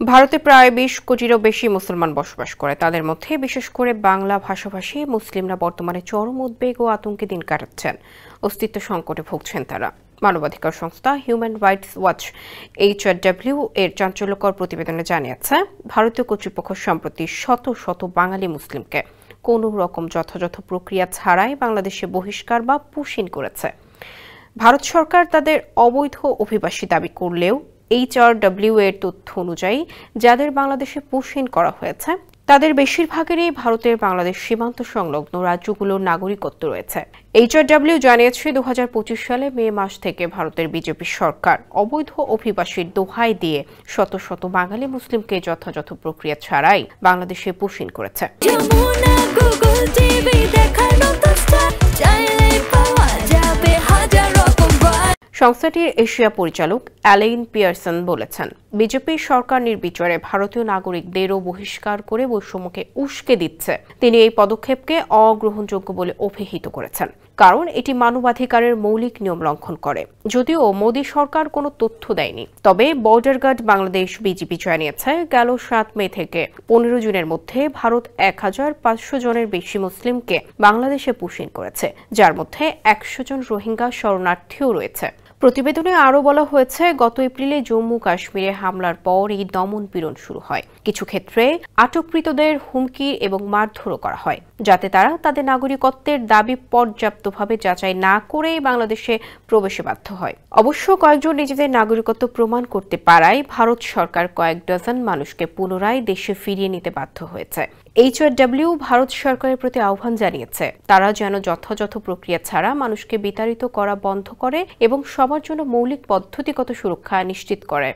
ভারতে প্রায় ২০ কোটিরও বেশি মুসলমান বসবাস করে। তাদের মধ্যে বিশেষ করে বাংলা ভাষাভাষী মুসলিমরা বর্তমানে চরম উদ্বেগ ও আতঙ্কে দিন কাটাচ্ছেন। অস্তিত্ব সংকটে ভুগছেন তারা। মানবাধিকার সংস্থা হিউম্যান রাইটস ওয়াচ HRW এর চাঞ্চল্যকর প্রতিবেদনে জানিয়েছে, ভারতীয় কর্তৃপক্ষ সম্প্রতি শত শত বাঙালি মুসলিমকে কোনো রকম যথাযথ প্রক্রিয়া ছাড়াই বাংলাদেশে বহিষ্কার বা পুশিন করেছে। ভারত সরকার তাদের অবৈধ অভিবাসী দাবি করলেও HRW এর তথ্য অনুযায়ী যাদের বাংলাদেশে পুশিন করা হয়েছে তাদের বেশিরভাগেরই ভারতের বাংলাদেশ সীমান্ত সংলগ্ন রাজ্যগুলোর নাগরিকত্ব রয়েছে। HRW জানিয়েছে, ২০২৫ সালে মে মাস থেকে ভারতের বিজেপি সরকার অবৈধ অভিবাসীর দোহাই দিয়ে শত শত বাঙালি মুসলিমকে যথাযথ প্রক্রিয়া ছাড়াই বাংলাদেশে পুশিন করেছে। সংস্থাটির এশিয়া পরিচালক অ্যালেইন পিয়ারসন বলেছেন, বিজেপি সরকার নির্বিচারে ভারতীয় নাগরিকদেরও বহিষ্কার করে বৈষম্যকে উস্কে দিচ্ছে। তিনি এই পদক্ষেপকে অগ্রহণযোগ্য বলে অভিহিত করেছেন, কারণ এটি মানবাধিকারের মৌলিক নিয়ম লঙ্ঘন করে। যদিও মোদী সরকার কোনো তথ্য দেয়নি, তবে বর্ডার গার্ড বাংলাদেশ বিজিবি জানিয়েছে, গেল ৭ মে থেকে ১৫ জুনের মধ্যে ভারত ১৫০০ জনের বেশি মুসলিমকে বাংলাদেশে পুশিন করেছে, যার মধ্যে ১০০ জন রোহিঙ্গা শরণার্থীও রয়েছে। প্রতিবেদনে আরও বলা হয়েছে, গত এপ্রিলে জম্মু কাশ্মীরে হামলার পর এই দমন পীড়ন শুরু হয়। কিছু ক্ষেত্রে আটককৃতদের হুমকি এবং মারধরও করা হয়, যাতে তারা তাদের নাগরিকত্বের দাবি পর্যাপ্তভাবে যাচাই না করেই বাংলাদেশে প্রবেশে বাধ্য হয়। অবশ্য কয়েকজন নিজেদের নাগরিকত্ব প্রমাণ করতে পারায় ভারত সরকার কয়েক ডজন মানুষকে পুনরায় দেশে ফিরিয়ে নিতে বাধ্য হয়েছে। HRW ভারত সরকারের প্রতি আহ্বান জানিয়েছে, তারা যেন যথাযথ প্রক্রিয়া ছাড়া মানুষকে বিতাড়িত করা বন্ধ করে এবং সবার জন্য মৌলিক পদ্ধতিগত সুরক্ষা নিশ্চিত করে।